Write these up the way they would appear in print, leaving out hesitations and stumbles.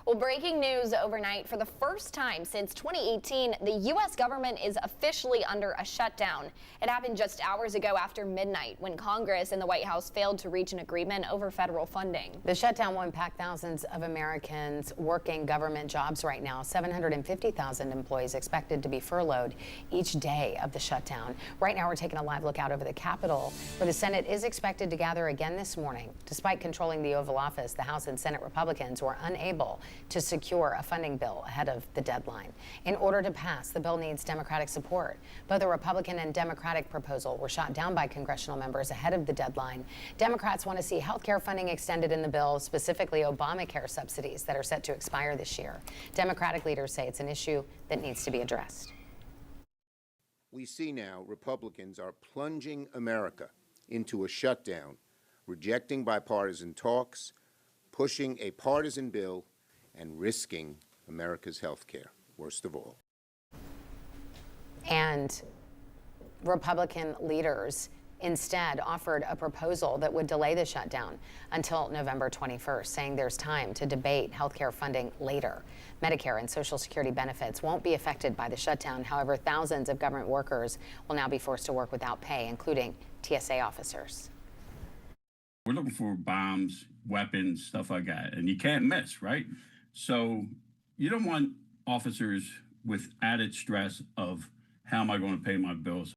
Well, breaking news overnight. For the first time since 2018, the U.S. government is officially under a shutdown. It happened just hours ago after midnight when Congress and the White House failed to reach an agreement over federal funding. The shutdown will impact thousands of Americans working government jobs right now. 750,000 employees expected to be furloughed each day of the shutdown. Right now, we're taking a live look out over the Capitol, where the Senate is expected to gather again this morning. Despite controlling the Oval Office, the House and Senate Republicans were unable to secure a funding bill ahead of the deadline. In order to pass, the bill needs Democratic support. Both a Republican and Democratic proposal were shot down by congressional members ahead of the deadline. Democrats want to see health care funding extended in the bill, specifically Obamacare subsidies that are set to expire this year. Democratic leaders say it's an issue that needs to be addressed. We see now Republicans are plunging America into a shutdown, rejecting bipartisan talks, pushing a partisan bill, and risking America's health care, worst of all. And Republican leaders instead offered a proposal that would delay the shutdown until November 21st, saying there's time to debate health care funding later. Medicare and Social Security benefits won't be affected by the shutdown. However, thousands of government workers will now be forced to work without pay, including TSA officers. We're looking for bombs, weapons, stuff like that, and you can't miss, right? So you don't want officers with added stress of how am I going to pay my bills?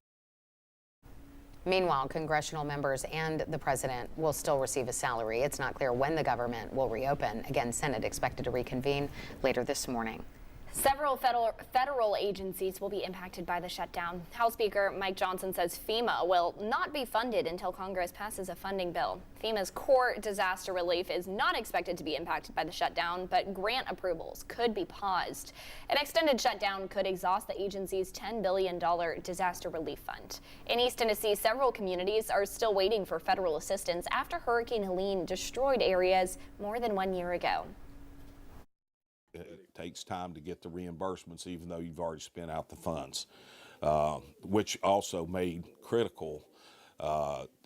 Meanwhile, congressional members and the president will still receive a salary. It's not clear when the government will reopen. Again, Senate expected to reconvene later this morning. Several federal agencies will be impacted by the shutdown. House Speaker Mike Johnson says FEMA will not be funded until Congress passes a funding bill. FEMA's core disaster relief is not expected to be impacted by the shutdown, but grant approvals could be paused. An extended shutdown could exhaust the agency's $10 billion disaster relief fund. In East Tennessee, several communities are still waiting for federal assistance after Hurricane Helene destroyed areas more than 1 year ago. It takes time to get the reimbursements, even though you've already spent out the funds, which also made critical,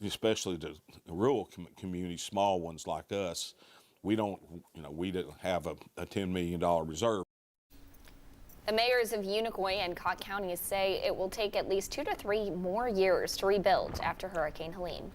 especially the rural communities, small ones like us. We didn't have a $10 million reserve. The mayors of Unicoi and Cott counties say it will take at least 2 to 3 more years to rebuild after Hurricane Helene.